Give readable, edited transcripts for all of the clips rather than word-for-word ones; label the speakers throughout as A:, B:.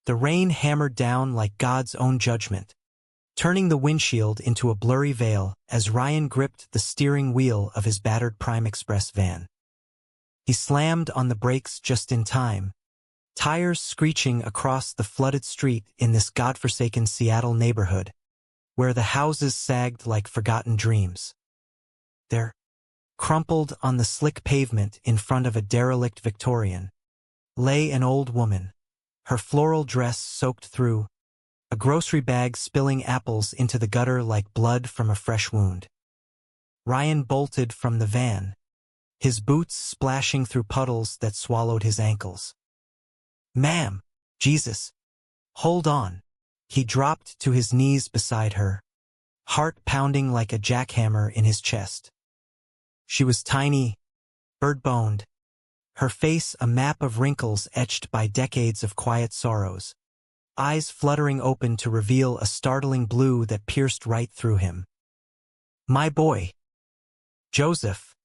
A: The rain hammered down like God's own judgment, turning the windshield into a blurry veil as Ryan gripped the steering wheel of his battered Primeexpress van. He slammed on the brakes just in time, tires screeching across the flooded street in this godforsaken Seattle neighborhood, where the houses sagged like forgotten dreams. There, crumpled on the slick pavement in front of a derelict Victorian, lay an old woman, her floral dress soaked through, a grocery bag spilling apples into the gutter like blood from a fresh wound. Ryan bolted from the van, his boots splashing through puddles that swallowed his ankles. "Ma'am, Jesus, hold on." He dropped to his knees beside her, heart pounding like a jackhammer in his chest. She was tiny, bird-boned, her face a map of wrinkles etched by decades of quiet sorrows, eyes fluttering open to reveal a startling blue that pierced right through him. "My boy, Joseph,"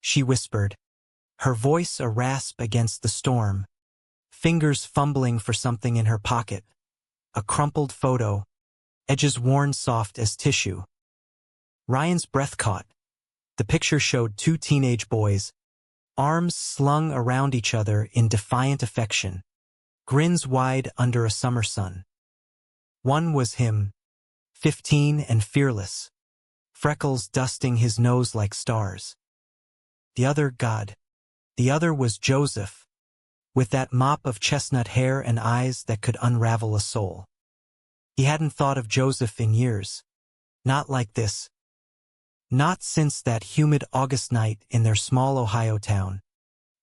A: she whispered, her voice a rasp against the storm, fingers fumbling for something in her pocket, a crumpled photo, edges worn soft as tissue. Ryan's breath caught. The picture showed two teenage boys, arms slung around each other in defiant affection, grins wide under a summer sun. One was him, 15 and fearless, freckles dusting his nose like stars. The other was Joseph, with that mop of chestnut hair and eyes that could unravel a soul. He hadn't thought of Joseph in years. Not like this. Not since that humid August night in their small Ohio town,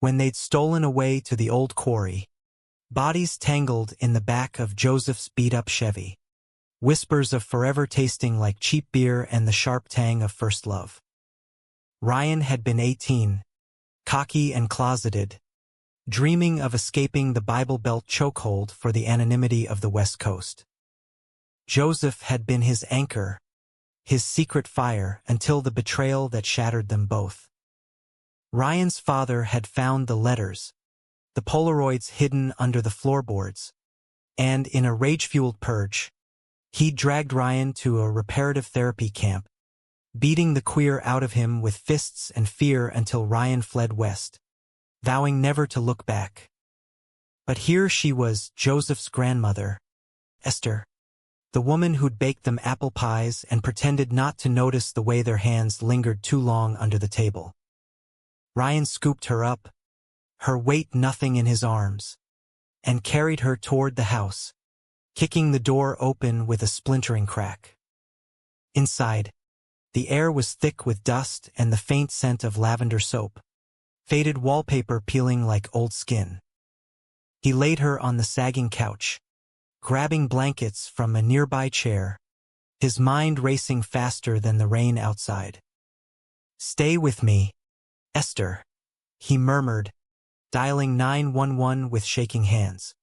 A: when they'd stolen away to the old quarry, bodies tangled in the back of Joseph's beat-up Chevy, whispers of forever tasting like cheap beer and the sharp tang of first love. Ryan had been 18, cocky and closeted, dreaming of escaping the Bible Belt chokehold for the anonymity of the West Coast. Joseph had been his anchor, his secret fire, until the betrayal that shattered them both. Ryan's father had found the letters, the Polaroids hidden under the floorboards, and in a rage-fueled purge, he dragged Ryan to a reparative therapy camp, beating the queer out of him with fists and fear until Ryan fled west, vowing never to look back. But here she was, Joseph's grandmother, Esther, the woman who'd baked them apple pies and pretended not to notice the way their hands lingered too long under the table. Ryan scooped her up, her weight nothing in his arms, and carried her toward the house, kicking the door open with a splintering crack. Inside, the air was thick with dust and the faint scent of lavender soap, faded wallpaper peeling like old skin. He laid her on the sagging couch, grabbing blankets from a nearby chair, his mind racing faster than the rain outside. "Stay with me, Esther," he murmured, dialing 911 with shaking hands.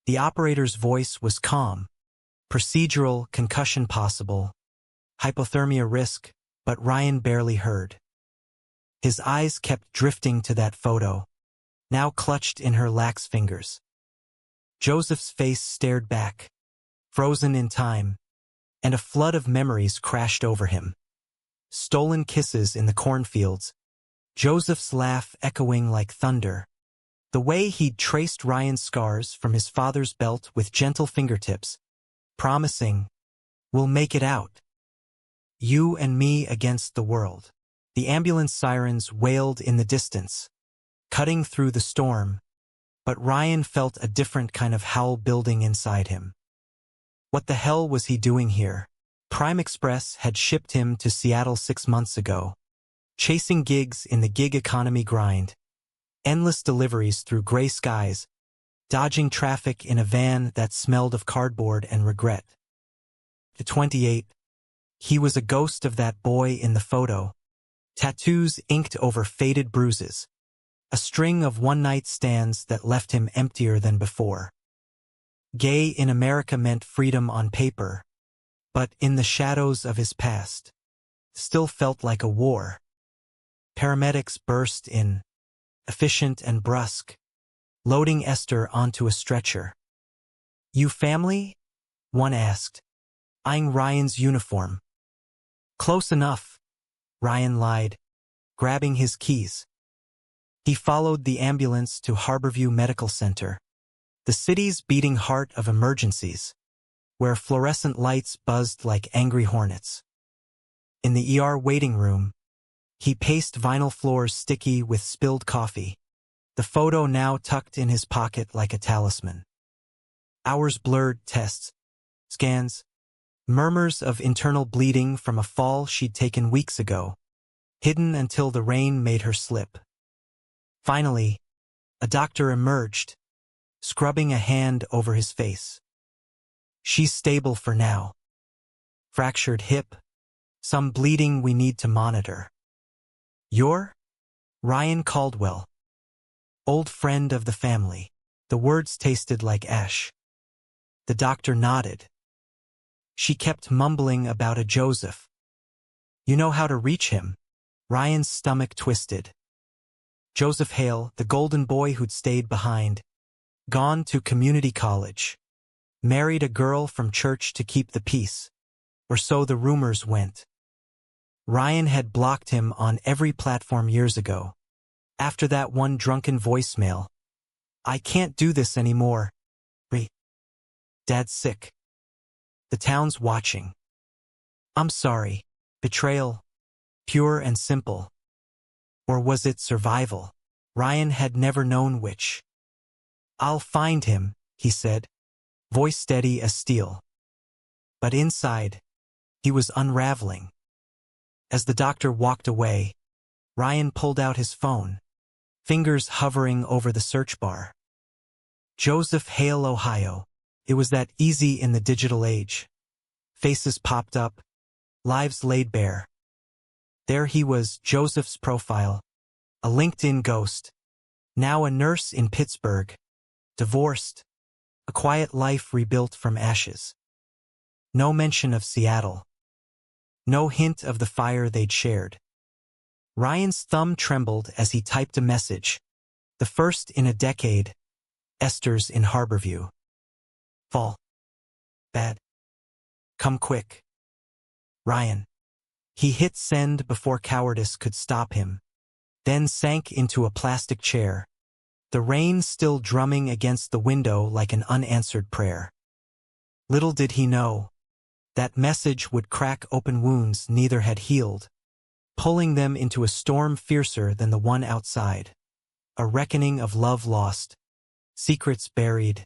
A: The operator's voice was calm, procedural, concussion possible, hypothermia risk, but Ryan barely heard. His eyes kept drifting to that photo, now clutched in her lax fingers. Joseph's face stared back, frozen in time, and a flood of memories crashed over him. Stolen kisses in the cornfields, Joseph's laugh echoing like thunder, the way he'd traced Ryan's scars from his father's belt with gentle fingertips, promising, "We'll make it out. You and me against the world." The ambulance sirens wailed in the distance, cutting through the storm, but Ryan felt a different kind of howl building inside him. What the hell was he doing here? Primeexpress had shipped him to Seattle 6 months ago, chasing gigs in the gig economy grind, endless deliveries through gray skies, dodging traffic in a van that smelled of cardboard and regret. At 28, he was a ghost of that boy in the photo, tattoos inked over faded bruises, a string of one-night stands that left him emptier than before. Gay in America meant freedom on paper, but in the shadows of his past, still felt like a war. Paramedics burst in, efficient and brusque, loading Esther onto a stretcher. You family? One asked, eyeing Ryan's uniform. Close enough, Ryan lied, grabbing his keys. He followed the ambulance to Harborview Medical Center, the city's beating heart of emergencies, where fluorescent lights buzzed like angry hornets. In the ER waiting room, he paced vinyl floors sticky with spilled coffee, the photo now tucked in his pocket like a talisman. Hours blurred tests, scans, murmurs of internal bleeding from a fall she'd taken weeks ago, hidden until the rain made her slip. Finally, a doctor emerged, scrubbing a hand over his face. She's stable for now. Fractured hip, some bleeding we need to monitor. You're? Ryan Caldwell. Old friend of the family. The words tasted like ash. The doctor nodded. She kept mumbling about a Joseph. You know how to reach him? Ryan's stomach twisted. Joseph Hale, the golden boy who'd stayed behind, gone to community college, married a girl from church to keep the peace, or so the rumors went. Ryan had blocked him on every platform years ago. After that one drunken voicemail, I can't do this anymore. Dad's sick. The town's watching. I'm sorry. Betrayal. Pure and simple. Or was it survival? Ryan had never known which. I'll find him, he said, voice steady as steel. But inside, he was unraveling. As the doctor walked away, Ryan pulled out his phone, fingers hovering over the search bar. Joseph Hale, Ohio. It was that easy in the digital age. Faces popped up, lives laid bare. There he was, Joseph's profile, a LinkedIn ghost, now a nurse in Pittsburgh, divorced, a quiet life rebuilt from ashes. No mention of Seattle. No hint of the fire they'd shared. Ryan's thumb trembled as he typed a message, the first in a decade, Esther's in Harborview. Fall. Bad. Come quick. Ryan. He hit send before cowardice could stop him, then sank into a plastic chair, the rain still drumming against the window like an unanswered prayer. Little did he know, that message would crack open wounds neither had healed, pulling them into a storm fiercer than the one outside, a reckoning of love lost, secrets buried,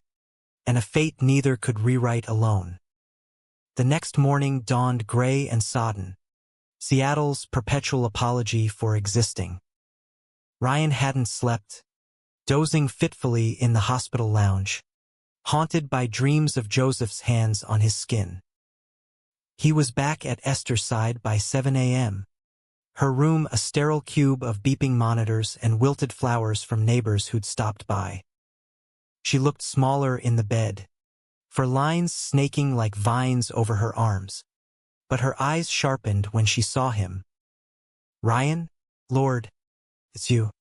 A: and a fate neither could rewrite alone. The next morning dawned gray and sodden, Seattle's perpetual apology for existing. Ryan hadn't slept, dozing fitfully in the hospital lounge, haunted by dreams of Joseph's hands on his skin. He was back at Esther's side by 7 a.m., her room a sterile cube of beeping monitors and wilted flowers from neighbors who'd stopped by. She looked smaller in the bed, for lines snaking like vines over her arms, but her eyes sharpened when she saw him. Ryan? Lord, it's you.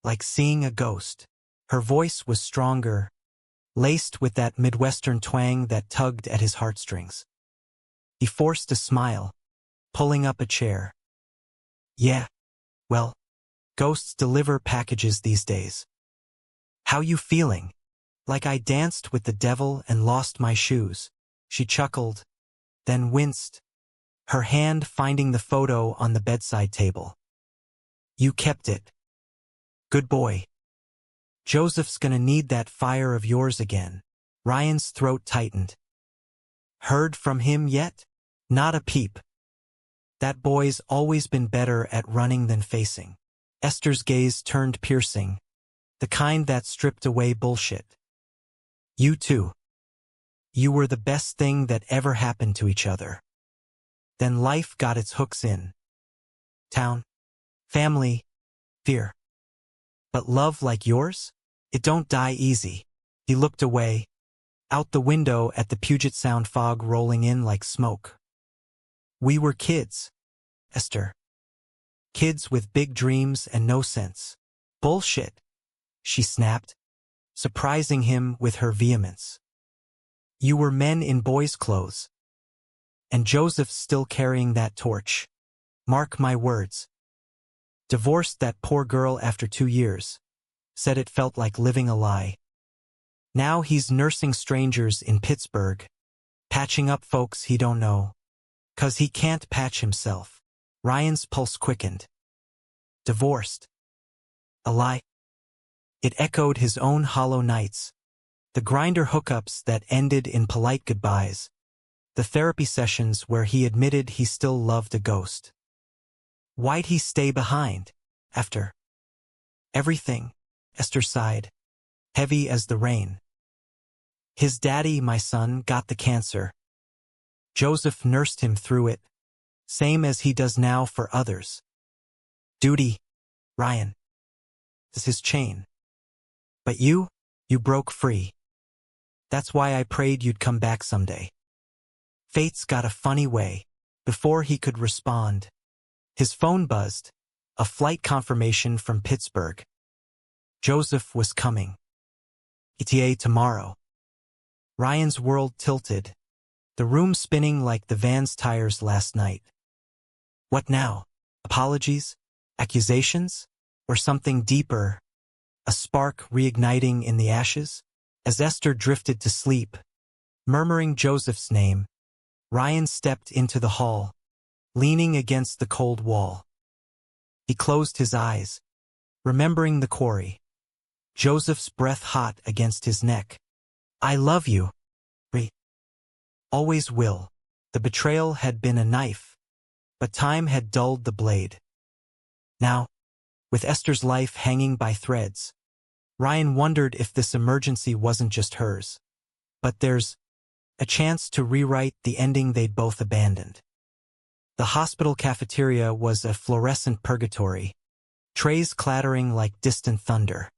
A: Like seeing a ghost. Her voice was stronger, laced with that Midwestern twang that tugged at his heartstrings. He forced a smile, pulling up a chair. Yeah, well, ghosts deliver packages these days. How you feeling? Like I danced with the devil and lost my shoes. She chuckled, then winced, her hand finding the photo on the bedside table. You kept it. Good boy. Joseph's gonna need that fire of yours again. Ryan's throat tightened. Heard from him yet? Not a peep. That boy's always been better at running than facing. Esther's gaze turned piercing, the kind that stripped away bullshit. You too. You were the best thing that ever happened to each other. Then life got its hooks in. Town. Family. Fear. But love like yours? It don't die easy. He looked away, out the window at the Puget Sound fog rolling in like smoke. We were kids, Esther. Kids with big dreams and no sense. Bullshit, she snapped, surprising him with her vehemence. You were men in boys' clothes. And Joseph's still carrying that torch. Mark my words. Divorced that poor girl after 2 years. Said it felt like living a lie. Now he's nursing strangers in Pittsburgh. Patching up folks he don't know. 'Cause he can't patch himself. Ryan's pulse quickened. Divorced. A lie. It echoed his own hollow nights. The grinder hookups that ended in polite goodbyes. The therapy sessions where he admitted he still loved a ghost. Why'd he stay behind? After everything, Esther sighed, heavy as the rain. His daddy, my son, got the cancer. Joseph nursed him through it, same as he does now for others. Duty, Ryan, is his chain. But you broke free. That's why I prayed you'd come back someday. Fate's got a funny way. Before he could respond, his phone buzzed, a flight confirmation from Pittsburgh. Joseph was coming. ETA tomorrow. Ryan's world tilted, the room spinning like the van's tires last night. What now? Apologies? Accusations? Or something deeper? A spark reigniting in the ashes? As Esther drifted to sleep, murmuring Joseph's name, Ryan stepped into the hall, leaning against the cold wall. He closed his eyes, remembering the quarry. Joseph's breath hot against his neck. I love you. Always will. The betrayal had been a knife, but time had dulled the blade. Now, with Esther's life hanging by threads, Ryan wondered if this emergency wasn't just hers. But there's a chance to rewrite the ending they'd both abandoned. The hospital cafeteria was a fluorescent purgatory, trays clattering like distant thunder.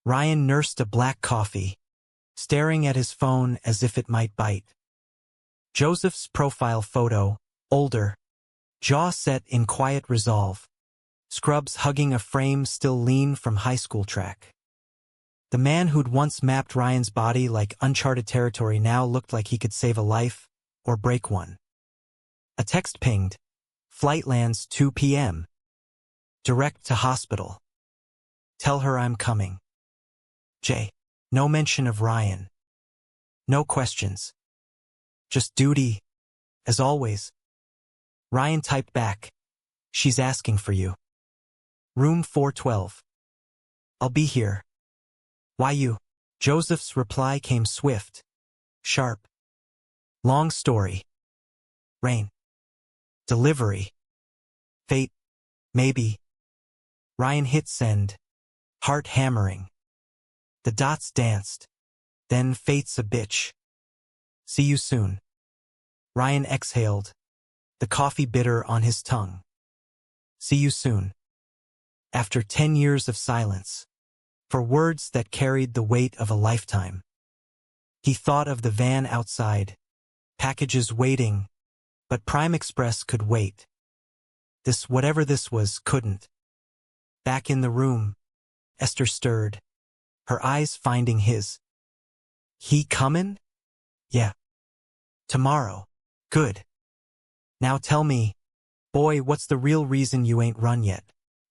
A: Ryan nursed a black coffee, staring at his phone as if it might bite. Joseph's profile photo, older, jaw set in quiet resolve, scrubs hugging a frame still lean from high school track. The man who'd once mapped Ryan's body like uncharted territory now looked like he could save a life or break one. A text pinged. Flight lands 2 p.m. Direct to hospital. Tell her I'm coming. J. No mention of Ryan. No questions. Just duty, as always. Ryan typed back. She's asking for you. Room 412. I'll be here. Why you? Joseph's reply came swift, sharp. Long story. Rain. Delivery. Fate. Maybe. Ryan hit send, heart hammering. The dots danced. Then fate's a bitch. See you soon. Ryan exhaled, the coffee bitter on his tongue. See you soon. After 10 years of silence, for words that carried the weight of a lifetime. He thought of the van outside, packages waiting, but Primeexpress could wait. This whatever this was couldn't. Back in the room, Esther stirred, her eyes finding his. He comin'? Yeah. Tomorrow. Good. Now tell me, boy, what's the real reason you ain't run yet?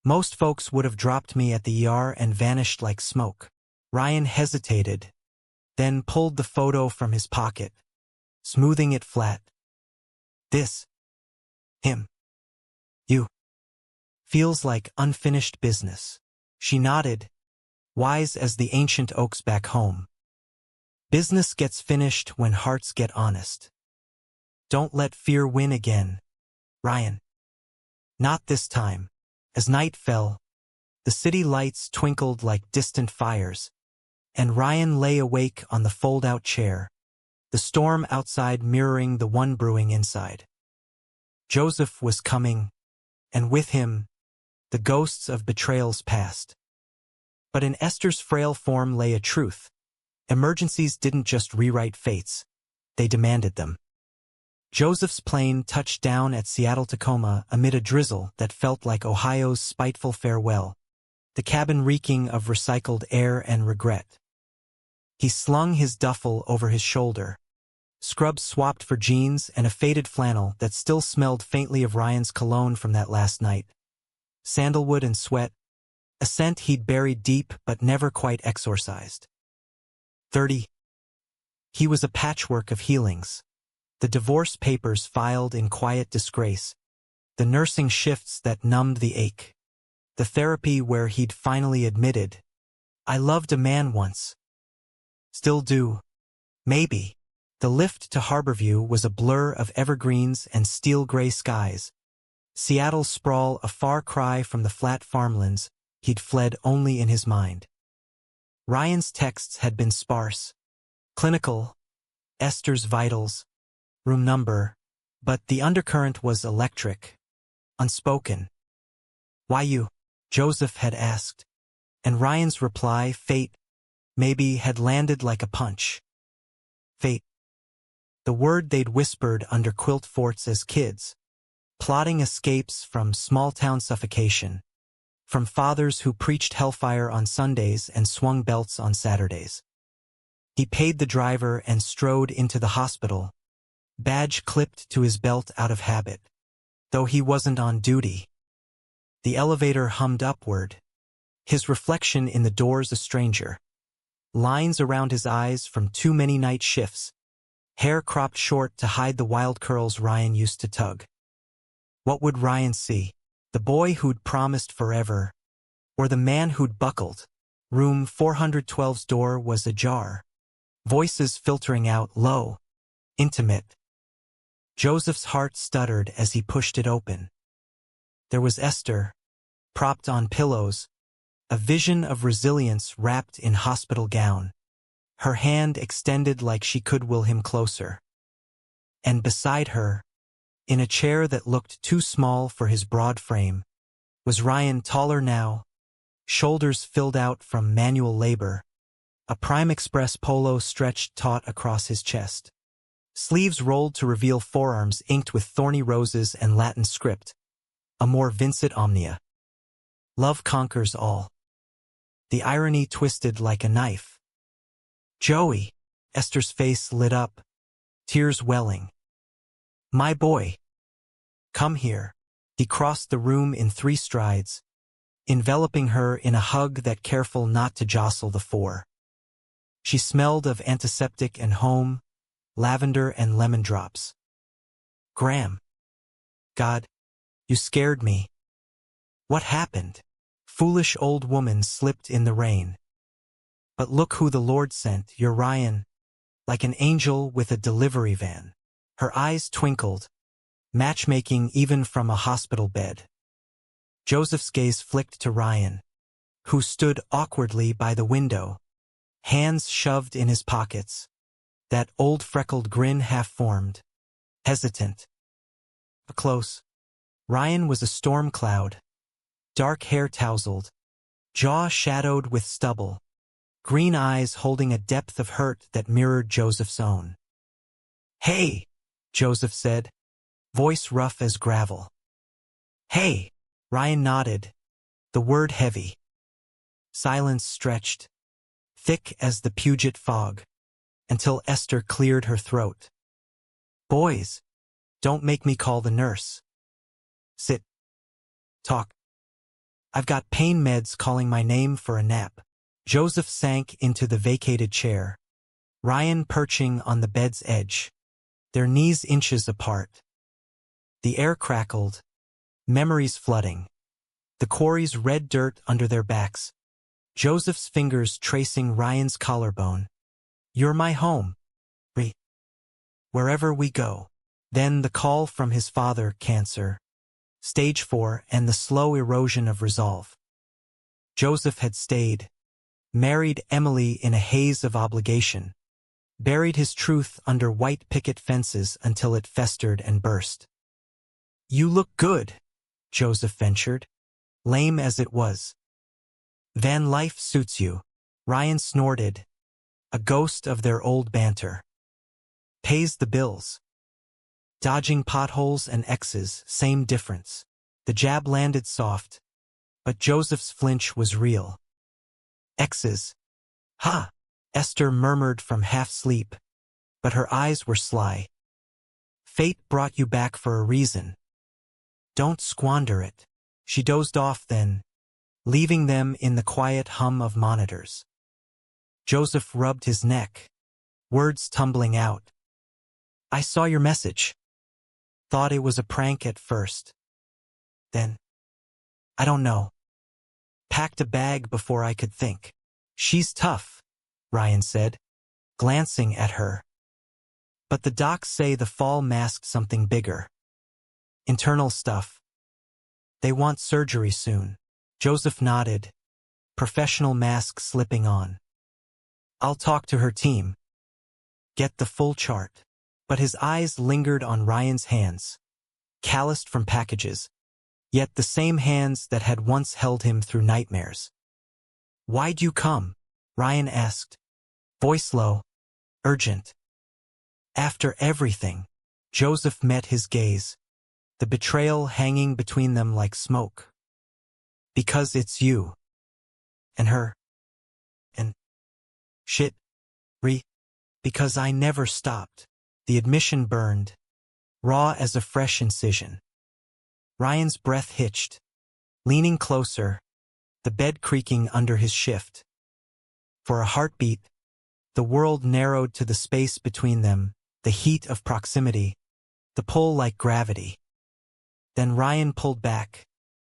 A: Most folks would have dropped me at the ER and vanished like smoke. Ryan hesitated, then pulled the photo from his pocket, smoothing it flat. This. Him. You. Feels like unfinished business. She nodded, wise as the ancient oaks back home. Business gets finished when hearts get honest. Don't let fear win again, Ryan. Not this time. As night fell, the city lights twinkled like distant fires, and Ryan lay awake on the fold-out chair, the storm outside mirroring the one brewing inside. Joseph was coming, and with him, the ghosts of betrayals past. But in Esther's frail form lay a truth. Emergencies didn't just rewrite fates, they demanded them. Joseph's plane touched down at Seattle-Tacoma amid a drizzle that felt like Ohio's spiteful farewell, the cabin reeking of recycled air and regret. He slung his duffel over his shoulder. Scrubs swapped for jeans and a faded flannel that still smelled faintly of Ryan's cologne from that last night. Sandalwood and sweat, a scent he'd buried deep but never quite exorcised. 30. He was a patchwork of healings. The divorce papers filed in quiet disgrace. The nursing shifts that numbed the ache. The therapy where he'd finally admitted, "I loved a man once. Still do. Maybe." The lift to Harborview was a blur of evergreens and steel-gray skies. Seattle's sprawl a far cry from the flat farmlands he'd fled only in his mind. Ryan's texts had been sparse. Clinical, Esther's vitals, room number, but the undercurrent was electric, unspoken. "Why you?" Joseph had asked, and Ryan's reply, "Fate," maybe, had landed like a punch. Fate. The word they'd whispered under quilt forts as kids, plotting escapes from small-town suffocation, from fathers who preached hellfire on Sundays and swung belts on Saturdays. He paid the driver and strode into the hospital, badge clipped to his belt out of habit, though he wasn't on duty. The elevator hummed upward, his reflection in the doors a stranger. Lines around his eyes from too many night shifts, hair cropped short to hide the wild curls Ryan used to tug. What would Ryan see? The boy who'd promised forever, or the man who'd buckled? Room 412's door was ajar. Voices filtering out, low, intimate. Joseph's heart stuttered as he pushed it open. There was Esther, propped on pillows, a vision of resilience wrapped in hospital gown, her hand extended like she could will him closer. And beside her, in a chair that looked too small for his broad frame, was Ryan, taller now, shoulders filled out from manual labor, a Primeexpress polo stretched taut across his chest. Sleeves rolled to reveal forearms inked with thorny roses and Latin script, a more Vincit Omnia. Love conquers all. The irony twisted like a knife. "Joey," Esther's face lit up, tears welling. "My boy. Come here." He crossed the room in 3 strides, enveloping her in a hug that careful not to jostle the 4. She smelled of antiseptic and home, lavender and lemon drops. "Graham. God, you scared me." "What happened?" Foolish old woman slipped in the rain. "But look who the Lord sent, your Ryan, like an angel with a delivery van." Her eyes twinkled, matchmaking even from a hospital bed. Joseph's gaze flicked to Ryan, who stood awkwardly by the window, hands shoved in his pockets, that old freckled grin half-formed, hesitant. Close. Ryan was a storm cloud, dark hair tousled, jaw shadowed with stubble, green eyes holding a depth of hurt that mirrored Joseph's own. "Hey," Joseph said, voice rough as gravel. "Hey," Ryan nodded, the word heavy. Silence stretched, thick as the Puget fog, until Esther cleared her throat. "Boys, don't make me call the nurse." "Sit. Talk. I've got pain meds calling my name for a nap." Joseph sank into the vacated chair, Ryan perching on the bed's edge, their knees inches apart. The air crackled, memories flooding, the quarry's red dirt under their backs, Joseph's fingers tracing Ryan's collarbone. "You're my home. Wherever we go." Then the call from his father, cancer, stage 4, and the slow erosion of resolve. Joseph had stayed, married Emily in a haze of obligation, buried his truth under white picket fences until it festered and burst. "You look good," Joseph ventured, lame as it was. "Van life suits you," Ryan snorted, a ghost of their old banter. "Pays the bills." Dodging potholes and X's, same difference. The jab landed soft, but Joseph's flinch was real. "X's. Ha! Esther murmured from half-sleep, but her eyes were sly. Fate brought you back for a reason. Don't squander it. She dozed off then, leaving them in the quiet hum of monitors. Joseph rubbed his neck, words tumbling out. I saw your message. Thought it was a prank at first. Then, I don't know. Packed a bag before I could think. She's tough, Ryan said, glancing at her. But the docs say the fall masked something bigger. Internal stuff. They want surgery soon. Joseph nodded, professional mask slipping on. I'll talk to her team. Get the full chart. But his eyes lingered on Ryan's hands, calloused from packages, yet the same hands that had once held him through nightmares. Why'd you come? Ryan asked, voice low, urgent. After everything, Joseph met his gaze, the betrayal hanging between them like smoke. Because it's you. And her. And shit. Because I never stopped. The admission burned, raw as a fresh incision. Ryan's breath hitched, leaning closer, the bed creaking under his shift. For a heartbeat, the world narrowed to the space between them, the heat of proximity, the pull like gravity. Then Ryan pulled back,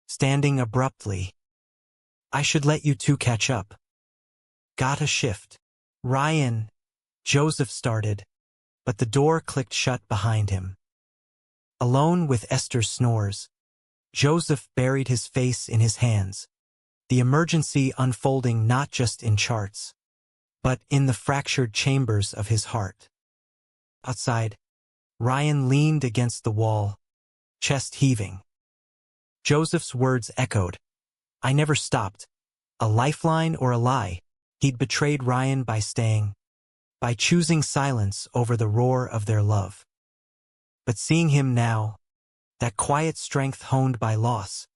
A: standing abruptly. I should let you two catch up. Gotta shift. Ryan, Joseph started, but the door clicked shut behind him. Alone with Esther's snores, Joseph buried his face in his hands, the emergency unfolding not just in charts, but in the fractured chambers of his heart. Outside, Ryan leaned against the wall, chest heaving. Joseph's words echoed. I never stopped. A lifeline or a lie? He'd betrayed Ryan by staying, by choosing silence over the roar of their love. But seeing him now, that quiet strength honed by loss,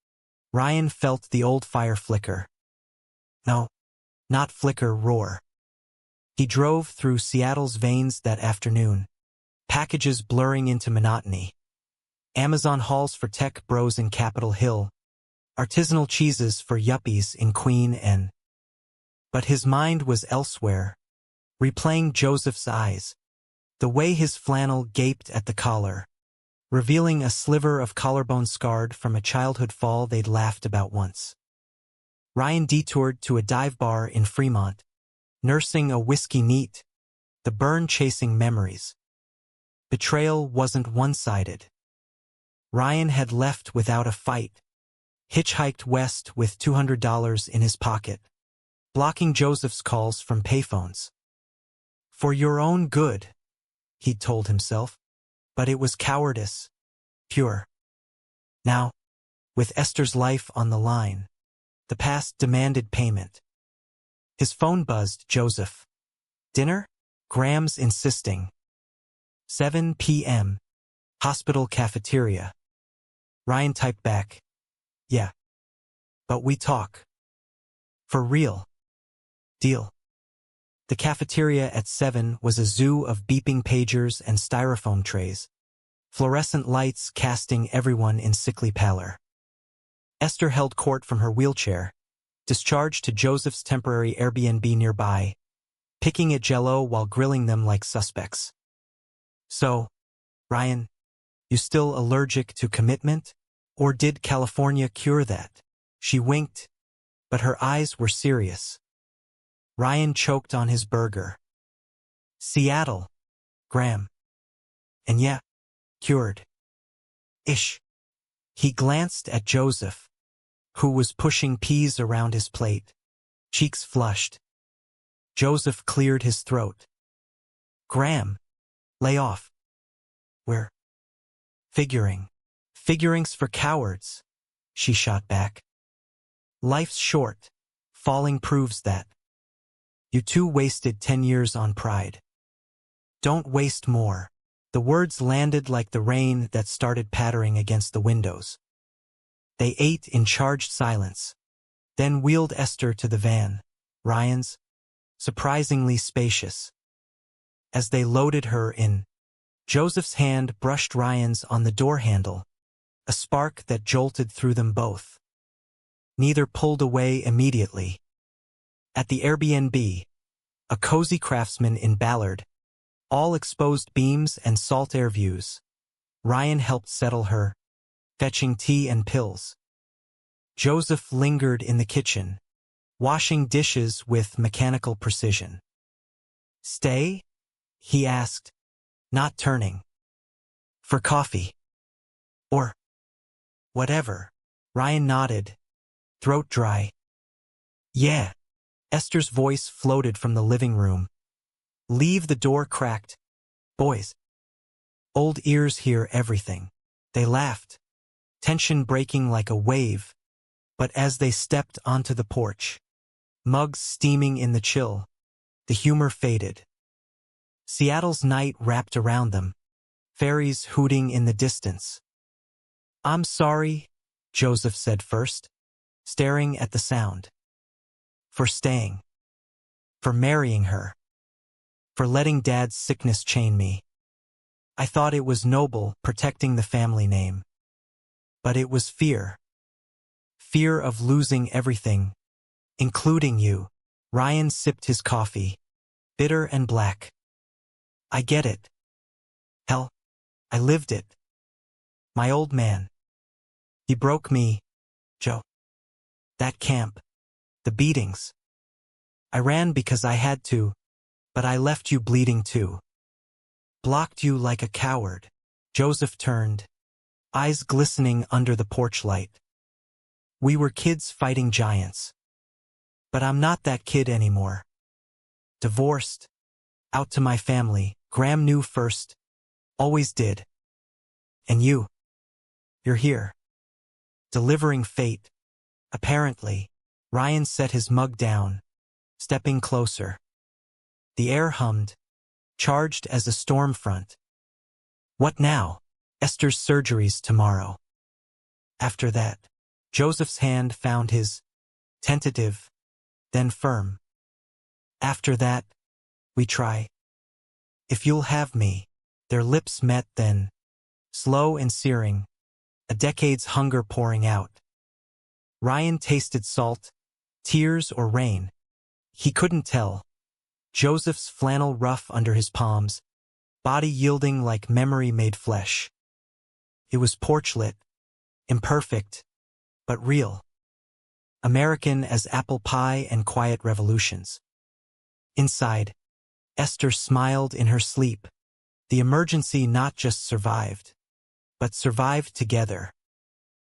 A: Ryan felt the old fire flicker. No, not flicker, roar. He drove through Seattle's veins that afternoon, packages blurring into monotony. Amazon hauls for tech bros in Capitol Hill, artisanal cheeses for yuppies in Queen Anne. But his mind was elsewhere, replaying Joseph's eyes, the way his flannel gaped at the collar, revealing a sliver of collarbone scarred from a childhood fall they'd laughed about once. Ryan detoured to a dive bar in Fremont, nursing a whiskey neat, the burn chasing memories. Betrayal wasn't one-sided. Ryan had left without a fight, hitchhiked west with $200 in his pocket, blocking Joseph's calls from payphones. For your own good, he'd told himself, but it was cowardice, pure. Now, with Esther's life on the line, the past demanded payment. His phone buzzed. Joseph. Dinner? Graham's insisting. 7 p.m. Hospital cafeteria. Ryan typed back. Yeah. But we talk. For real. Deal. The cafeteria at 7 was a zoo of beeping pagers and styrofoam trays, fluorescent lights casting everyone in sickly pallor. Esther held court from her wheelchair, discharged to Joseph's temporary Airbnb nearby, picking at Jell-O while grilling them like suspects. So, Ryan, you still allergic to commitment? Or did California cure that? She winked, but her eyes were serious. Ryan choked on his burger. Seattle, Graham. And yeah, cured. Ish. He glanced at Joseph, who was pushing peas around his plate, cheeks flushed. Joseph cleared his throat. Graham, lay off. We're figuring. Figurings for cowards, she shot back. Life's short. Falling proves that. You two wasted 10 years on pride. Don't waste more. The words landed like the rain that started pattering against the windows. They ate in charged silence, then wheeled Esther to the van, Ryan's, surprisingly spacious. As they loaded her in, Joseph's hand brushed Ryan's on the door handle, a spark that jolted through them both. Neither pulled away immediately. At the Airbnb, a cozy craftsman in Ballard, all exposed beams and salt air views, Ryan helped settle her, fetching tea and pills. Joseph lingered in the kitchen, washing dishes with mechanical precision. "Stay?" he asked, not turning. "For coffee. Or whatever." Ryan nodded, throat dry. "Yeah." Esther's voice floated from the living room. "Leave the door cracked, boys. Old ears hear everything." They laughed, tension breaking like a wave, but as they stepped onto the porch, mugs steaming in the chill, the humor faded. Seattle's night wrapped around them, fairies hooting in the distance. "I'm sorry," Joseph said first, staring at the sound. "For staying. For marrying her. For letting Dad's sickness chain me. I thought it was noble, protecting the family name. But it was fear. Fear of losing everything, including you." Ryan sipped his coffee, bitter and black. "I get it. Hell, I lived it. My old man. He broke me, Joe. That camp. The beatings. I ran because I had to, but I left you bleeding too. Blocked you like a coward." Joseph turned, eyes glistening under the porch light. "We were kids fighting giants. But I'm not that kid anymore. Divorced. Out to my family. Graham knew first. Always did. And you're here. Delivering fate. Apparently." Ryan set his mug down, stepping closer. The air hummed, charged as a storm front. "What now?" "Esther's surgeries tomorrow. After that." Joseph's hand found his, tentative, then firm. "After that, we try. If you'll have me." Their lips met then, slow and searing, a decade's hunger pouring out. Ryan tasted salt, tears or rain. He couldn't tell. Joseph's flannel rough under his palms, body yielding like memory made flesh. It was porch-lit, imperfect, but real. American as apple pie and quiet revolutions. Inside, Esther smiled in her sleep. The emergency not just survived, but survived together.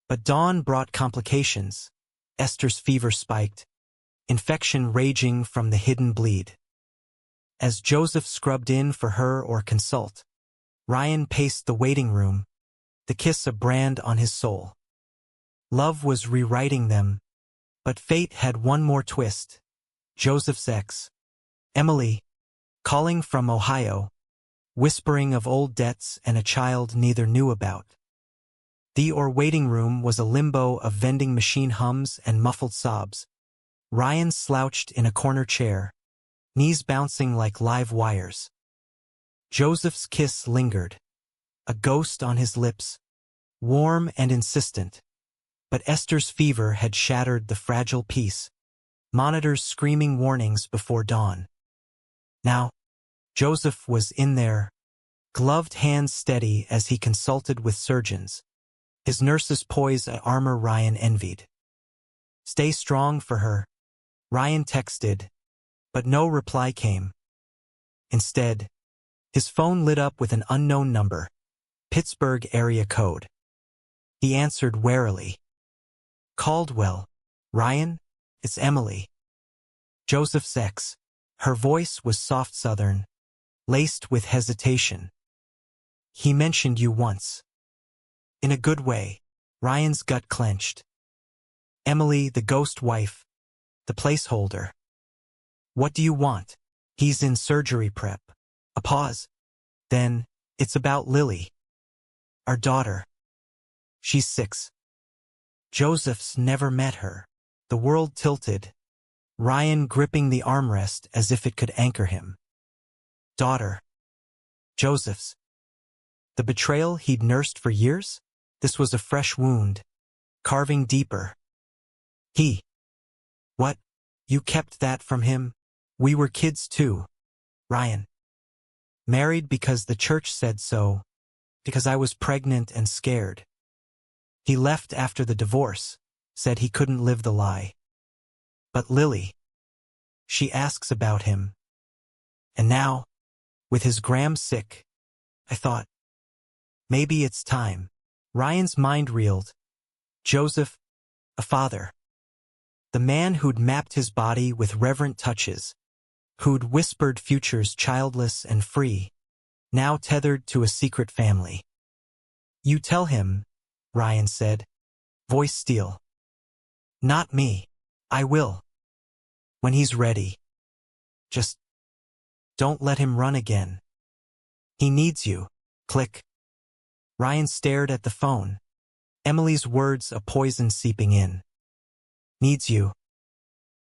A: But dawn brought complications. Esther's fever spiked, infection raging from the hidden bleed. As Joseph scrubbed in for her or consult, Ryan paced the waiting room, the kiss a brand on his soul. Love was rewriting them, but fate had one more twist. Joseph's ex, Emily, calling from Ohio, whispering of old debts and a child neither knew about. The waiting room was a limbo of vending machine hums and muffled sobs. Ryan slouched in a corner chair, knees bouncing like live wires. Joseph's kiss lingered, a ghost on his lips, warm and insistent. But Esther's fever had shattered the fragile peace, monitors screaming warnings before dawn. Now, Joseph was in there, gloved hands steady as he consulted with surgeons, his nurses poised at armor Ryan envied. "Stay strong for her," Ryan texted, but no reply came. Instead, his phone lit up with an unknown number, Pittsburgh area code. He answered warily. "Caldwell. Ryan, it's Emily." Joseph's ex. Her voice was soft southern, laced with hesitation. "He mentioned you once." In a good way. Ryan's gut clenched. Emily, the ghost wife, the placeholder. "What do you want?" "He's in surgery prep." A pause. Then, "It's about Lily. Our daughter. She's 6. Joseph's never met her. The world tilted. Ryan gripping the armrest as if it could anchor him. Daughter. Joseph's. The betrayal he'd nursed for years? This was a fresh wound, carving deeper. He. What? You kept that from him? We were kids too. Ryan. Married because the church said so, because I was pregnant and scared. He left after the divorce, said he couldn't live the lie. But Lily. She asks about him. And now, with his gram sick, I thought, maybe it's time. Ryan's mind reeled. Joseph, a father. The man who'd mapped his body with reverent touches, who'd whispered futures childless and free, now tethered to a secret family. You tell him, Ryan said, voice steel. Not me. I will. When he's ready. Just don't let him run again. He needs you. Click. Ryan stared at the phone. Emily's words a poison seeping in. Needs you.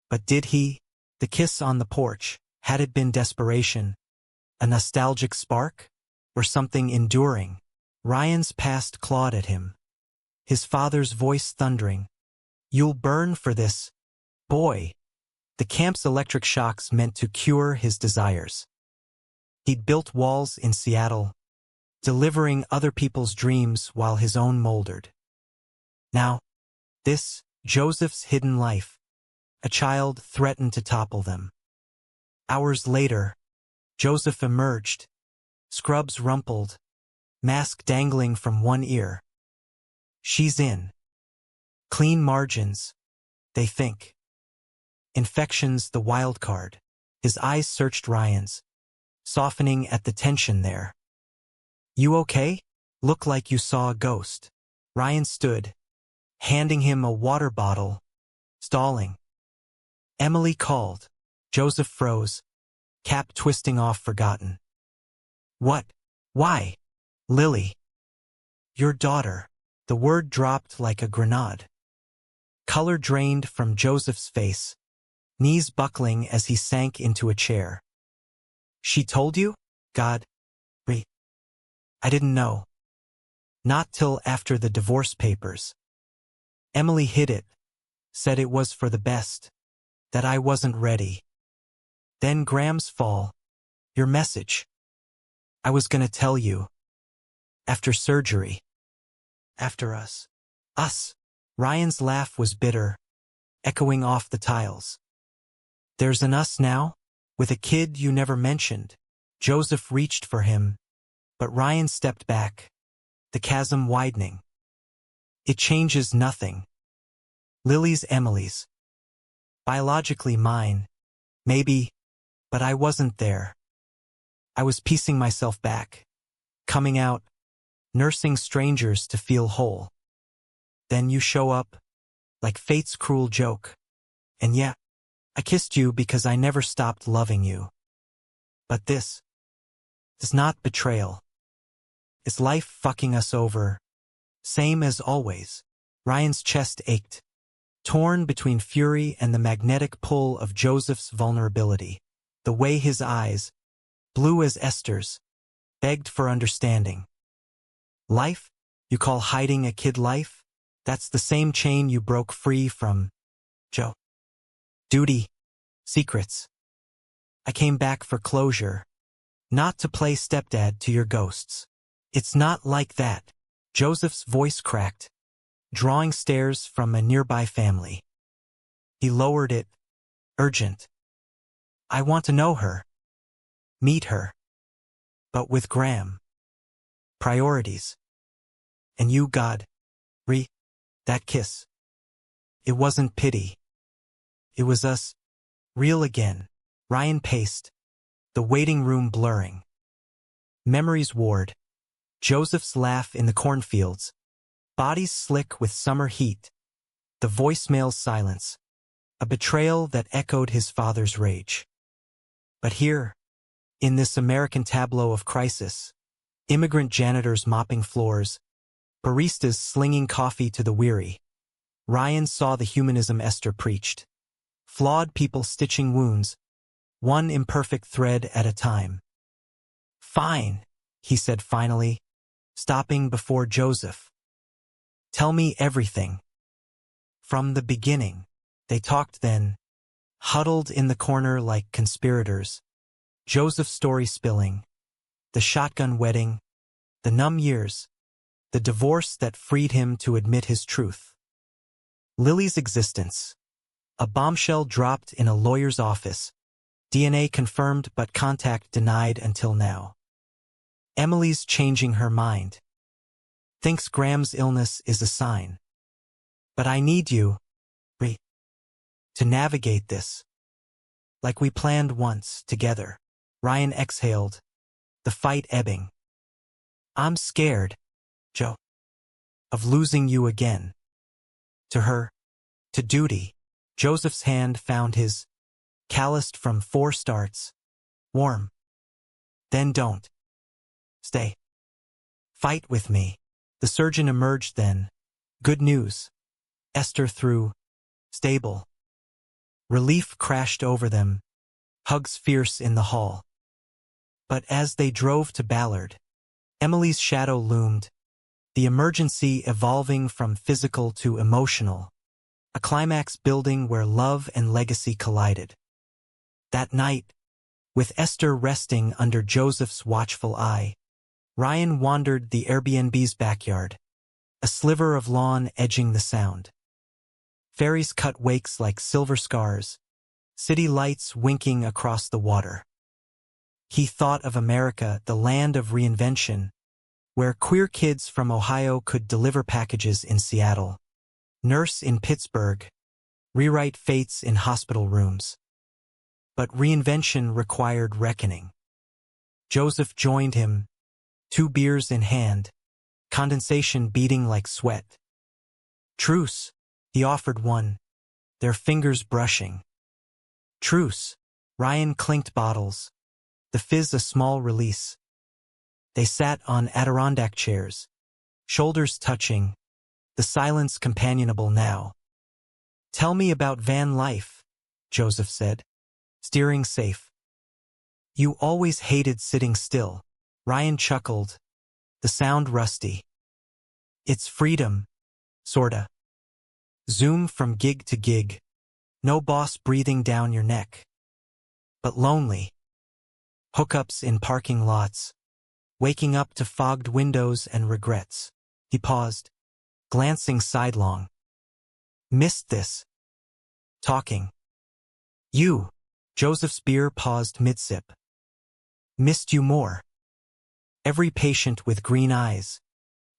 A: But did he? The kiss on the porch, had it been desperation? A nostalgic spark? Or something enduring? Ryan's past clawed at him. His father's voice thundering. You'll burn for this, boy. The camp's electric shocks meant to cure his desires. He'd built walls in Seattle, delivering other people's dreams while his own moldered. Now, this, Joseph's hidden life, a child threatened to topple them. Hours later, Joseph emerged, scrubs rumpled, mask dangling from one ear. She's in. Clean margins, they think. Infections the wild card. His eyes searched Ryan's, softening at the tension there. You okay? Look like you saw a ghost. Ryan stood, handing him a water bottle, stalling. Emily called. Joseph froze, cap twisting off forgotten. What? Why? Lily. Your daughter. The word dropped like a grenade. Color drained from Joseph's face, knees buckling as he sank into a chair. She told you? God. I didn't know. Not till after the divorce papers. Emily hid it, said it was for the best, that I wasn't ready. Then Graham's fall. Your message. I was gonna tell you. After surgery. After us. Us. Ryan's laugh was bitter, echoing off the tiles. There's an us now? With a kid you never mentioned. Joseph reached for him, but Ryan stepped back, the chasm widening. It changes nothing. Lily's Emily's. Biologically mine. Maybe, but I wasn't there. I was piecing myself back, coming out, nursing strangers to feel whole. Then you show up, like fate's cruel joke. And yeah, I kissed you because I never stopped loving you. But this is not betrayal. It's life fucking us over. Same as always. Ryan's chest ached, torn between fury and the magnetic pull of Joseph's vulnerability. The way his eyes, blue as Esther's, begged for understanding. Life? You call hiding a kid life? That's the same chain you broke free from, Joe. Duty. Secrets. I came back for closure. Not to play stepdad to your ghosts. It's not like that. Joseph's voice cracked, drawing stares from a nearby family. He lowered it, urgent. I want to know her. Meet her. But with Graham. Priorities. And you, God. That kiss. It wasn't pity. It was us. Real again. Ryan paced, the waiting room blurring. Memories warred. Joseph's laugh in the cornfields. Bodies slick with summer heat. The voicemail's silence. A betrayal that echoed his father's rage. But here, in this American tableau of crisis, immigrant janitors mopping floors, baristas slinging coffee to the weary, Ryan saw the humanism Esther preached. Flawed people stitching wounds, one imperfect thread at a time. Fine, he said finally, stopping before Joseph. Tell me everything. From the beginning. They talked then, huddled in the corner like conspirators. Joseph's story spilling. The shotgun wedding. The numb years. The divorce that freed him to admit his truth. Lily's existence. A bombshell dropped in a lawyer's office. DNA confirmed but contact denied until now. Emily's changing her mind. Thinks Graham's illness is a sign. But I need you, Bree, to navigate this. Like we planned once, together. Ryan exhaled, the fight ebbing. I'm scared, Joe, of losing you again. To her, to duty. Joseph's hand found his, calloused from 4 starts. Warm. Then don't. Stay. Fight with me. The surgeon emerged then. Good news. Esther through. Stable. Relief crashed over them. Hugs fierce in the hall. But as they drove to Ballard, Emily's shadow loomed. The emergency evolving from physical to emotional. A climax building where love and legacy collided. That night, with Esther resting under Joseph's watchful eye, Ryan wandered the Airbnb's backyard, a sliver of lawn edging the sound. Fairies cut wakes like silver scars, city lights winking across the water. He thought of America, the land of reinvention, where queer kids from Ohio could deliver packages in Seattle, nurse in Pittsburgh, rewrite fates in hospital rooms. But reinvention required reckoning. Joseph joined him, 2 beers in hand, condensation beating like sweat. Truce, he offered one, their fingers brushing. Truce, Ryan clinked bottles, the fizz a small release. They sat on Adirondack chairs, shoulders touching, the silence companionable now. Tell me about van life, Joseph said, steering safe. You always hated sitting still, Ryan chuckled, the sound rusty. It's freedom, sorta. Zoom from gig to gig, no boss breathing down your neck. But lonely. Hookups in parking lots, waking up to fogged windows and regrets. He paused, glancing sidelong. Missed this. Talking. You, Joseph's beer paused mid-sip. Missed you more. Every patient with green eyes.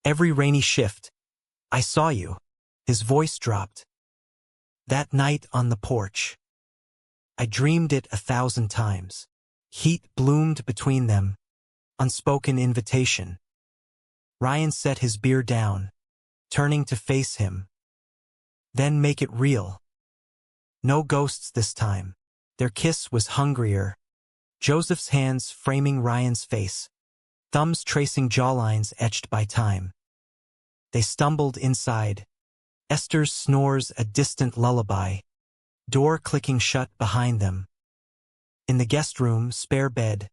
A: Every rainy shift. I saw you. His voice dropped. That night on the porch. I dreamed it 1,000 times. Heat bloomed between them. Unspoken invitation. Ryan set his beer down, turning to face him. Then make it real. No ghosts this time. Their kiss was hungrier. Joseph's hands framing Ryan's face, thumbs tracing jawlines etched by time. They stumbled inside. Esther's snores a distant lullaby, door clicking shut behind them. In the guest room, spare bed,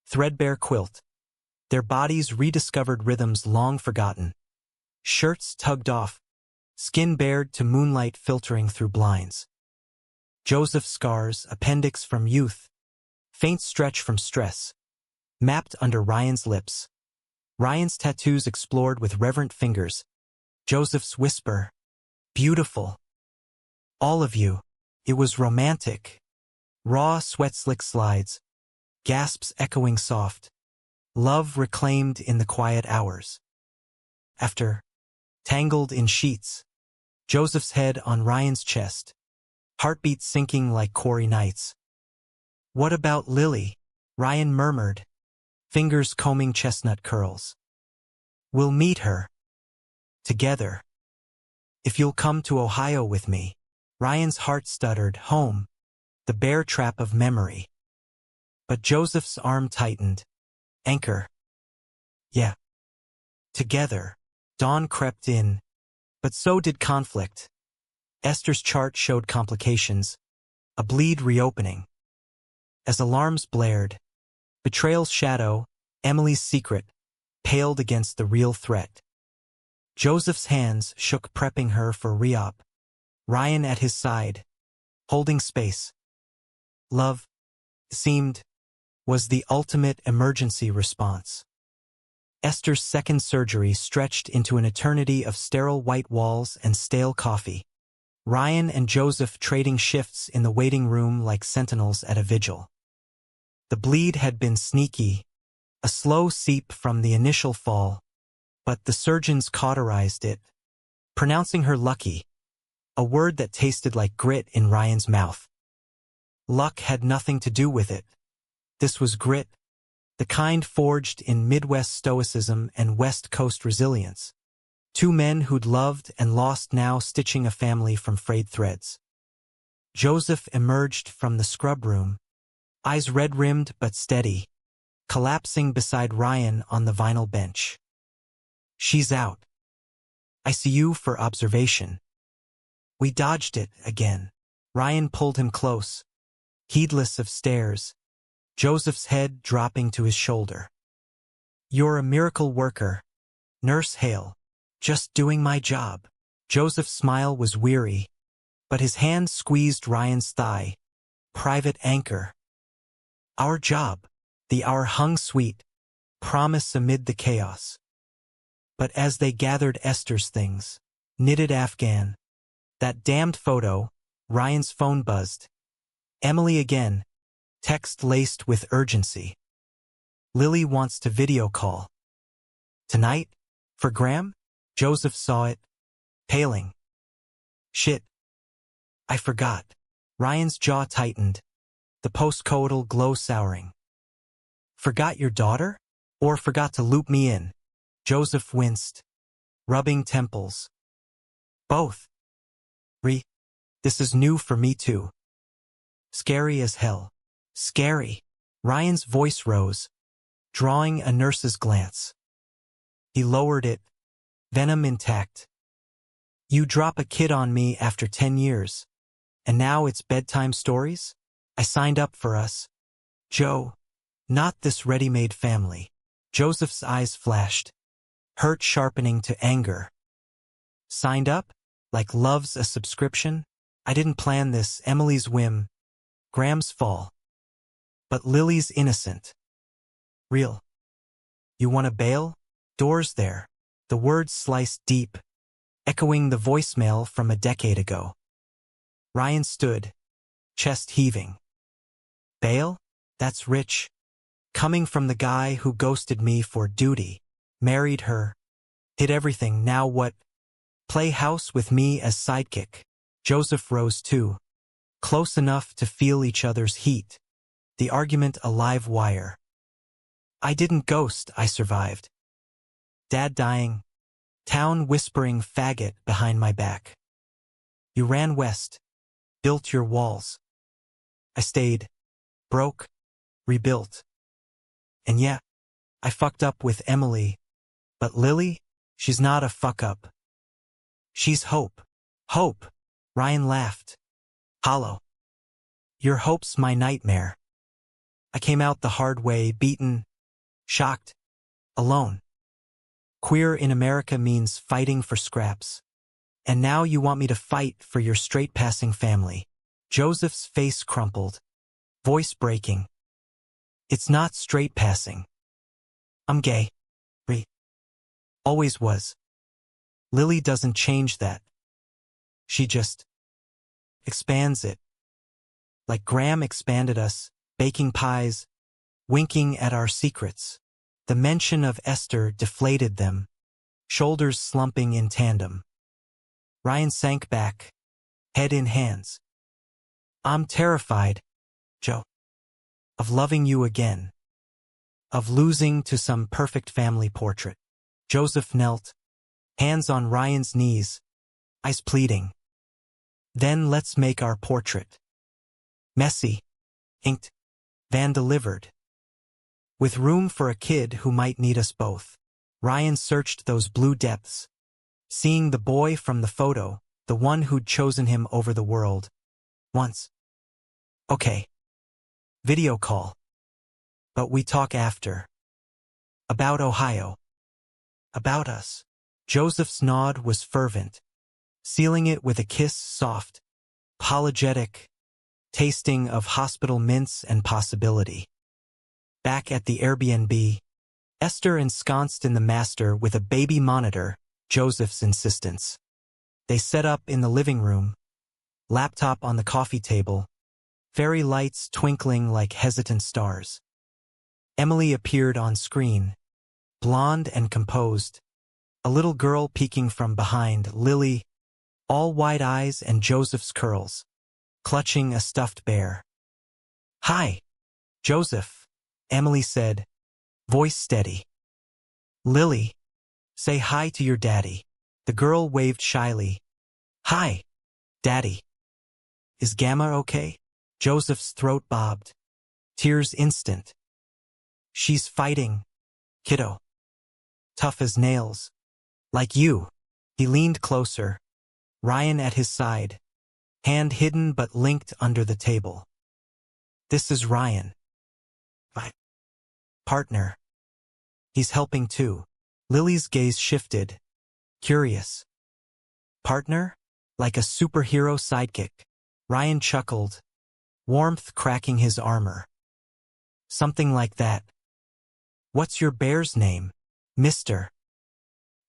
A: threadbare quilt, their bodies rediscovered rhythms long forgotten. Shirts tugged off, skin bared to moonlight filtering through blinds. Joseph's scars, appendix from youth, faint stretch from stress, mapped under Ryan's lips. Ryan's tattoos explored with reverent fingers. Joseph's whisper, beautiful. All of you. It was romantic. Raw sweat-slick slides, gasps echoing soft. Love reclaimed in the quiet hours. After, tangled in sheets, Joseph's head on Ryan's chest, heartbeat sinking like quarry nights. What about Lily? Ryan murmured, fingers combing chestnut curls. We'll meet her. Together. If you'll come to Ohio with me. Ryan's heart stuttered, home, the bear trap of memory. But Joseph's arm tightened. Anchor. Yeah. Together. Dawn crept in. But so did conflict. Esther's chart showed complications. a bleed reopening. As alarms blared, betrayal's shadow, Emily's secret, paled against the real threat. Joseph's hands shook, prepping her for re-op. Ryan at his side, holding space. Love, seemed, was the ultimate emergency response. Esther's second surgery stretched into an eternity of sterile white walls and stale coffee. Ryan and Joseph trading shifts in the waiting room like sentinels at a vigil. The bleed had been sneaky, a slow seep from the initial fall, but the surgeons cauterized it, pronouncing her lucky, a word that tasted like grit in Ryan's mouth. Luck had nothing to do with it. This was grit, the kind forged in Midwest stoicism and West Coast resilience. Two men who'd loved and lost, now stitching a family from frayed threads. Joseph emerged from the scrub room, eyes red-rimmed but steady, collapsing beside Ryan on the vinyl bench. She's out. ICU for observation. We dodged it again. Ryan pulled him close, heedless of stares, Joseph's head dropping to his shoulder. You're a miracle worker, Nurse Hale. Just doing my job. Joseph's smile was weary, but his hand squeezed Ryan's thigh. Private anchor. Our job. The hour hung sweet, promise amid the chaos. But as they gathered Esther's things, knitted Afghan, that damned photo, Ryan's phone buzzed. Emily again, text laced with urgency. Lily wants to video call. Tonight? For Graham? Joseph saw it, paling. Shit. I forgot. Ryan's jaw tightened, the postcoital glow souring. Forgot your daughter? Or forgot to loop me in? Joseph winced, rubbing temples. Both. This is new for me too. Scary as hell. Scary. Ryan's voice rose, drawing a nurse's glance. He lowered it, venom intact. You drop a kid on me after 10 years, and now it's bedtime stories? I signed up for us. Joe. Not this ready-made family. Joseph's eyes flashed, hurt sharpening to anger. Signed up? Like love's a subscription? I didn't plan this, Emily's whim. Graham's fall. But Lily's innocent. Real. You want to bail? Doors there. The words sliced deep, echoing the voicemail from a decade ago. Ryan stood, chest heaving. Bail? That's rich. Coming from the guy who ghosted me for duty, married her, hid everything, now what? Play house with me as sidekick. Joseph rose too, close enough to feel each other's heat, the argument a live wire. I didn't ghost, I survived. Dad dying, town whispering faggot behind my back. You ran west, built your walls. I stayed, broke, rebuilt. And yeah, I fucked up with Emily, but Lily, she's not a fuck-up. She's hope. Hope. Ryan laughed. Hollow. Your hope's my nightmare. I came out the hard way, beaten, shocked, alone. Queer in America means fighting for scraps. And now you want me to fight for your straight-passing family. Joseph's face crumpled, voice breaking. It's not straight-passing. I'm gay. Always was. Lily doesn't change that. She just expands it. Like Graham expanded us, baking pies, winking at our secrets. The mention of Esther deflated them, shoulders slumping in tandem. Ryan sank back, head in hands. I'm terrified, Joe, of loving you again, of losing to some perfect family portrait. Joseph knelt, hands on Ryan's knees, eyes pleading. Then let's make our portrait. Messy, inked, van delivered. With room for a kid who might need us both. Ryan searched those blue depths, seeing the boy from the photo, the one who'd chosen him over the world. Once. Okay. Video call. But we talk after. About Ohio. About us. Joseph's nod was fervent, sealing it with a kiss soft, apologetic, tasting of hospital mints and possibility. Back at the Airbnb, Esther ensconced in the master with a baby monitor, Joseph's insistence. They set up in the living room, laptop on the coffee table, fairy lights twinkling like hesitant stars. Emily appeared on screen, blonde and composed, a little girl peeking from behind Lily, all wide eyes and Joseph's curls, clutching a stuffed bear. "Hi, Joseph," Emily said, voice steady. "Lily, say hi to your daddy." The girl waved shyly. "Hi, Daddy. Is Gamma okay?" Joseph's throat bobbed. Tears instant. "She's fighting, kiddo. Tough as nails. Like you." He leaned closer, Ryan at his side, hand hidden but linked under the table. "This is Ryan. My partner. He's helping too." Lily's gaze shifted, curious. "Partner? Like a superhero sidekick?" Ryan chuckled, warmth cracking his armor. "Something like that." "What's your bear's name, Mr.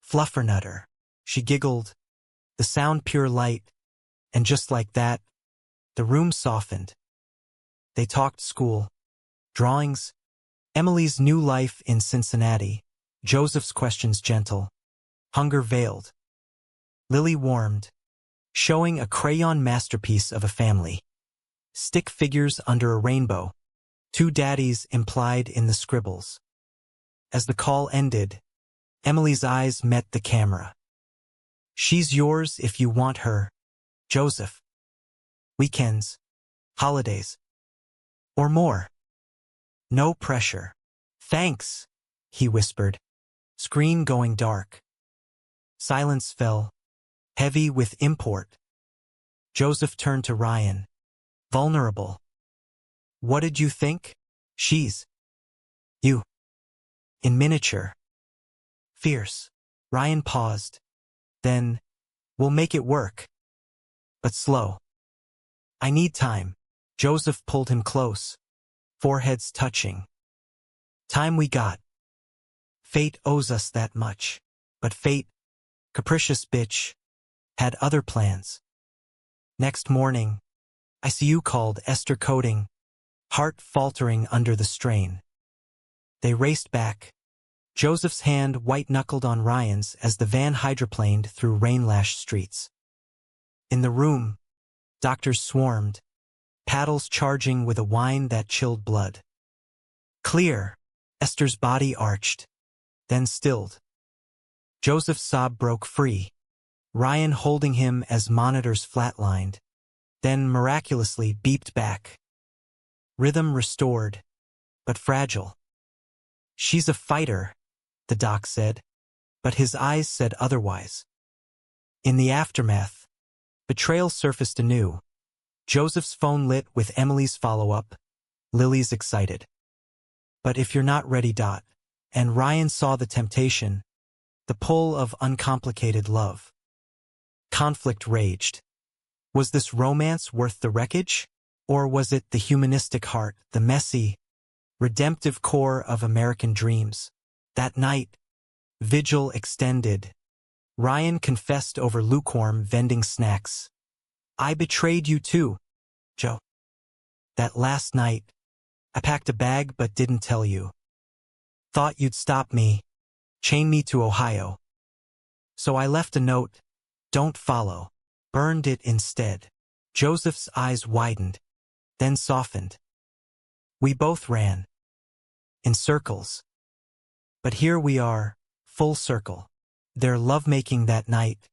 A: Fluffernutter?" She giggled, the sound pure light, and just like that, the room softened. They talked school, drawings, Emily's new life in Cincinnati, Joseph's questions gentle, hunger veiled. Lily warmed, showing a crayon masterpiece of a family. Stick figures under a rainbow, two daddies implied in the scribbles. As the call ended, Emily's eyes met the camera. "She's yours if you want her, Joseph. Weekends, holidays, or more. No pressure." "Thanks," he whispered, screen going dark. Silence fell, heavy with import. Joseph turned to Ryan, vulnerable. "What did you think? She's you. In miniature. Fierce." Ryan paused. Then, "We'll make it work. But slow. I need time." Joseph pulled him close, foreheads touching. "Time we got. Fate owes us that much." But fate, capricious bitch, had other plans. Next morning, ICU called Esther coding, heart faltering under the strain. They raced back, Joseph's hand white-knuckled on Ryan's as the van hydroplaned through rain-lashed streets. In the room, doctors swarmed, paddles charging with a whine that chilled blood. "Clear." Esther's body arched, then stilled. Joseph's sob broke free, Ryan holding him as monitors flatlined, then miraculously beeped back. Rhythm restored, but fragile. "She's a fighter," the doc said, but his eyes said otherwise. In the aftermath, betrayal surfaced anew. Joseph's phone lit with Emily's follow-up, Lily's excited. "But if you're not ready, and Ryan saw the temptation, the pull of uncomplicated love. Conflict raged. Was this romance worth the wreckage? Or was it the humanistic heart, the messy, redemptive core of American dreams? That night, vigil extended. Ryan confessed over lukewarm vending snacks. "I betrayed you too, Joe. That last night, I packed a bag but didn't tell you. Thought you'd stop me, chain me to Ohio. So I left a note, don't follow, burned it instead." Joseph's eyes widened, then softened. "We both ran. In circles. But here we are, full circle." Their lovemaking that night,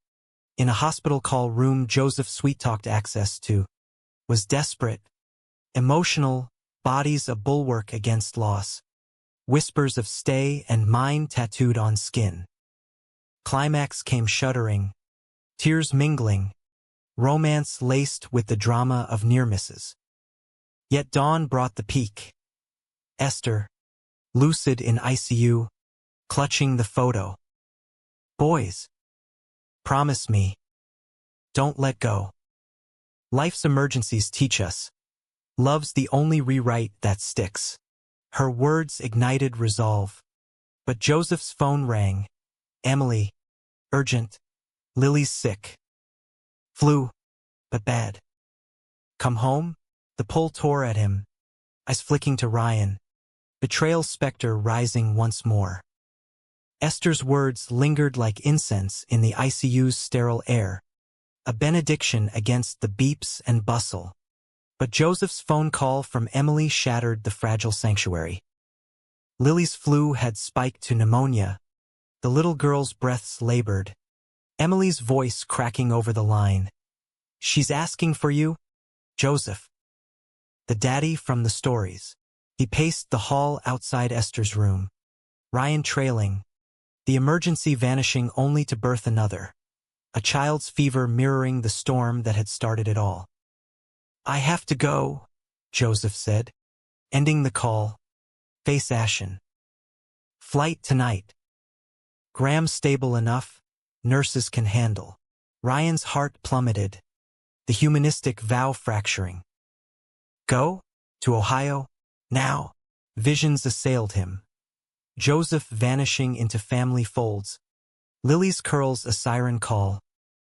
A: in a hospital call room Joseph sweet-talked access to, was desperate, emotional, bodies a bulwark against loss, whispers of stay and mine tattooed on skin. Climax came shuddering, tears mingling, romance laced with the drama of near misses. Yet dawn brought the peak. Esther, lucid in ICU, clutching the photo. Boys, promise me. Don't let go. Life's emergencies teach us. Love's the only rewrite that sticks. Her words ignited resolve. But Joseph's phone rang. Emily, urgent. Lily's sick. Flu, but bad. Come home? The pull tore at him. Eyes flicking to Ryan. Betrayal specter rising once more. Esther's words lingered like incense in the ICU's sterile air. A benediction against the beeps and bustle. But Joseph's phone call from Emily shattered the fragile sanctuary. Lily's flu had spiked to pneumonia. The little girl's breaths labored. Emily's voice cracking over the line. She's asking for you, Joseph. The daddy from the stories. He paced the hall outside Esther's room. Ryan trailing. The emergency vanishing only to birth another. A child's fever mirroring the storm that had started it all. I have to go, Joseph said, ending the call. Face ashen. Flight tonight. Graham stable enough, nurses can handle. Ryan's heart plummeted. The humanistic vow fracturing. Go? To Ohio? Now? Visions assailed him. Joseph vanishing into family folds. Lily's curls a siren call.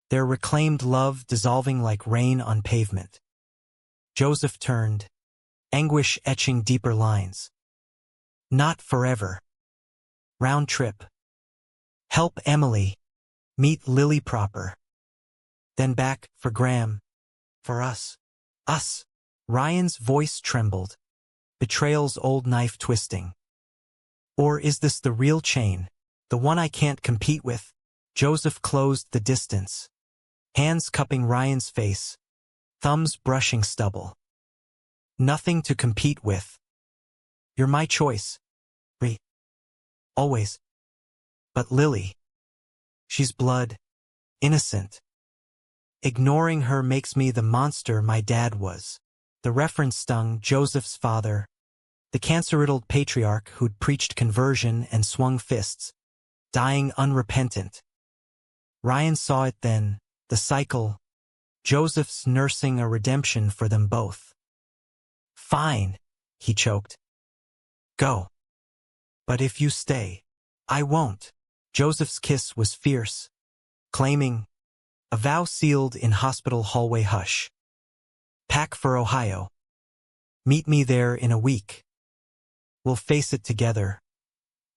A: Their reclaimed love dissolving like rain on pavement. Joseph turned. Anguish etching deeper lines. Not forever. Round trip. Help Emily. Meet Lily proper. Then back for Graham. For us. Us. Ryan's voice trembled. Betrayal's old knife twisting. Or is this the real chain? The one I can't compete with? Joseph closed the distance. Hands cupping Ryan's face. Thumbs brushing stubble. Nothing to compete with. You're my choice. Always. But Lily. She's blood. Innocent. Ignoring her makes me the monster my dad was. The reference stung Joseph's father. The cancer-riddled patriarch who'd preached conversion and swung fists. Dying unrepentant. Ryan saw it then. The cycle. Joseph's nursing a redemption for them both. Fine, he choked. Go. But if you stay, I won't. Joseph's kiss was fierce, claiming, a vow sealed in hospital hallway hush. Pack for Ohio. Meet me there in a week. We'll face it together.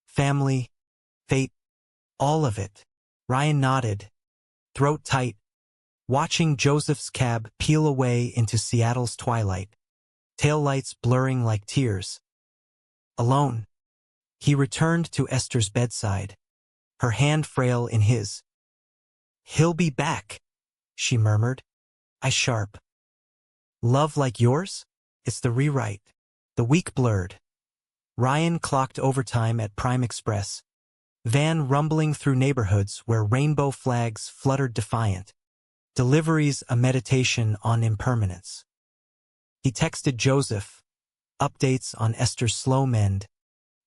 A: Family, fate, all of it. Ryan nodded, throat tight, watching Joseph's cab peel away into Seattle's twilight, taillights blurring like tears. Alone, he returned to Esther's bedside, her hand frail in his. He'll be back, she murmured. Eyes sharp. Love like yours? It's the rewrite. The week blurred. Ryan clocked overtime at Primeexpress, van rumbling through neighborhoods where rainbow flags fluttered defiant. Deliveries a meditation on impermanence. He texted Joseph, updates on Esther's slow mend,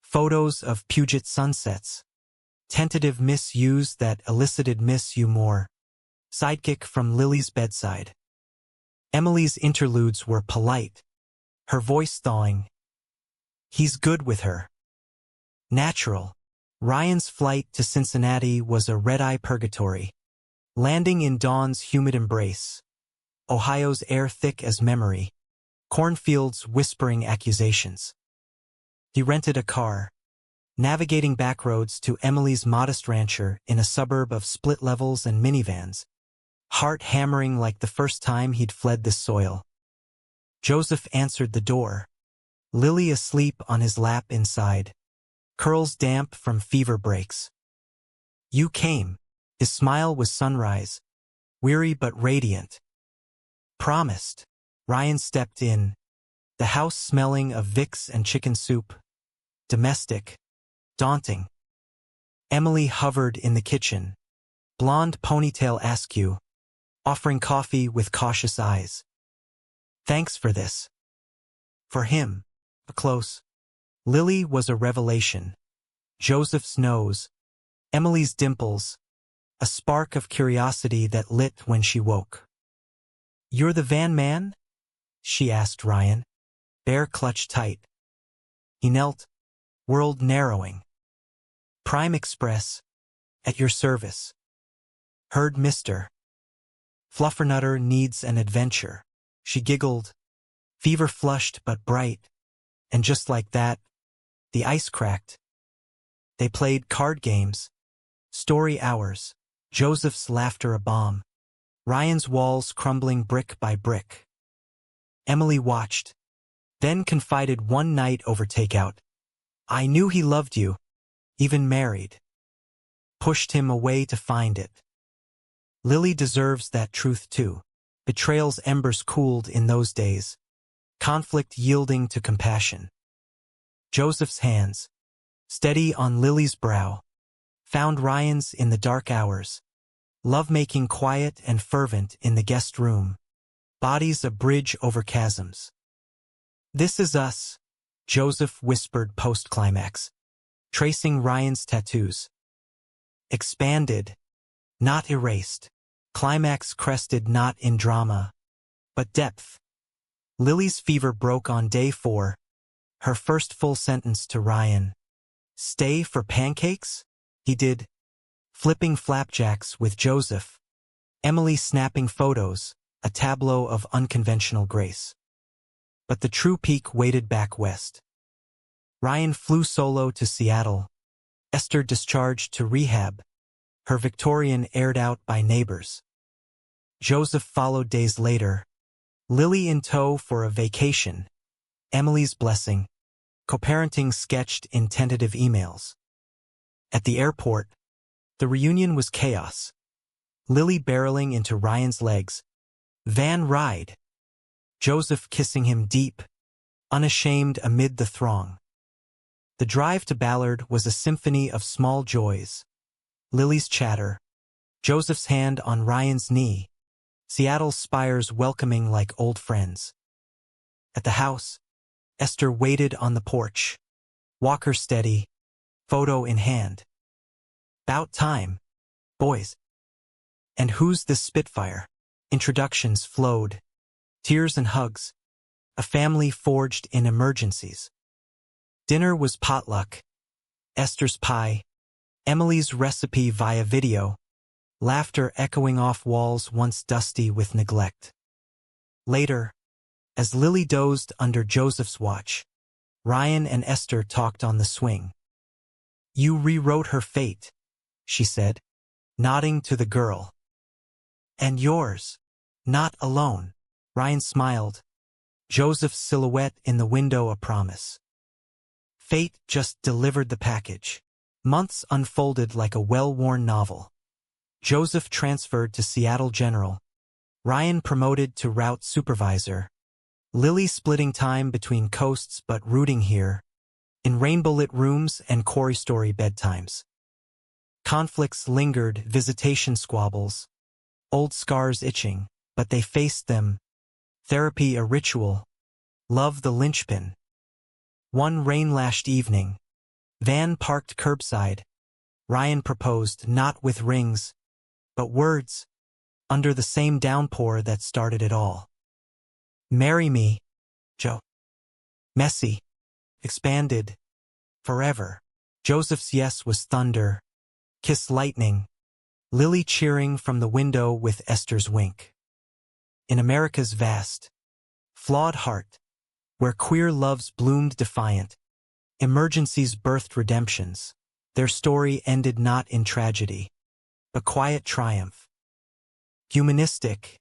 A: photos of Puget sunsets, tentative misuse that elicited miss you more, sidekick from Lily's bedside. Emily's interludes were polite, her voice thawing. He's good with her. Natural. Ryan's flight to Cincinnati was a red-eye purgatory, landing in dawn's humid embrace. Ohio's air thick as memory, cornfields whispering accusations. He rented a car, navigating back roads to Emily's modest rancher in a suburb of split levels and minivans, heart hammering like the first time he'd fled this soil. Joseph answered the door, Lily asleep on his lap inside, curls damp from fever breaks. You came. His smile was sunrise, weary but radiant. Promised. Ryan stepped in, the house smelling of Vicks and chicken soup. Domestic. Daunting. Emily hovered in the kitchen, blonde ponytail askew, offering coffee with cautious eyes. Thanks for this. For him, a close. Lily was a revelation. Joseph's nose, Emily's dimples, a spark of curiosity that lit when she woke. "You're the van man?" she asked Ryan, bear clutched tight. He knelt, world narrowing. "Primeexpress, at your service." "Heard Mr. Fluffernutter needs an adventure." She giggled, fever flushed but bright, and just like that, the ice cracked. They played card games, story hours, Joseph's laughter a bomb, Ryan's walls crumbling brick by brick. Emily watched, then confided one night over takeout. "I knew he loved you, even married." Pushed him away to find it. Lily deserves that truth too. Betrayal's embers cooled in those days, conflict yielding to compassion. Joseph's hands, steady on Lily's brow, found Ryan's in the dark hours, lovemaking quiet and fervent in the guest room, bodies a bridge over chasms. "This is us," Joseph whispered post-climax, tracing Ryan's tattoos. Expanded, not erased. Climax crested not in drama, but depth. Lily's fever broke on day 4, her first full sentence to Ryan. "Stay for pancakes?" He did, flipping flapjacks with Joseph, Emily snapping photos, a tableau of unconventional grace. But the true peak waited back west. Ryan flew solo to Seattle, Esther discharged to rehab, her Victorian aired out by neighbors. Joseph followed days later, Lily in tow for a vacation, Emily's blessing, co-parenting sketched in tentative emails. At the airport, the reunion was chaos. Lily barreling into Ryan's legs. Van ride. Joseph kissing him deep, unashamed amid the throng. The drive to Ballard was a symphony of small joys. Lily's chatter, Joseph's hand on Ryan's knee, Seattle's spires welcoming like old friends. At the house, Esther waited on the porch, walker steady, photo in hand. "'Bout time, boys." "And who's this Spitfire?" Introductions flowed, tears and hugs, a family forged in emergencies. Dinner was potluck, Esther's pie, Emily's recipe via video, laughter echoing off walls once dusty with neglect. Later, as Lily dozed under Joseph's watch, Ryan and Esther talked on the swing. "You rewrote her fate," she said, nodding to the girl. "And yours, not alone." Ryan smiled, Joseph's silhouette in the window a promise. Fate just delivered the package. Months unfolded like a well-worn novel. Joseph transferred to Seattle General, Ryan promoted to route supervisor, Lily splitting time between coasts but rooting here, in rainbow-lit rooms and quarry story bedtimes. Conflicts lingered, visitation squabbles, old scars itching, but they faced them. Therapy a ritual, love the linchpin. One rain-lashed evening, van parked curbside, Ryan proposed not with rings, but words, under the same downpour that started it all. "Marry me, Joe." Messy, expanded, forever. Joseph's yes was thunder, kiss lightning, Lily cheering from the window with Esther's wink. In America's vast, flawed heart, where queer loves bloomed defiant, emergencies birthed redemptions, their story ended not in tragedy, but quiet triumph. Humanistic,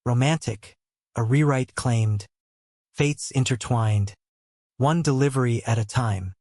A: romantic, a rewrite claimed, fates intertwined, one delivery at a time.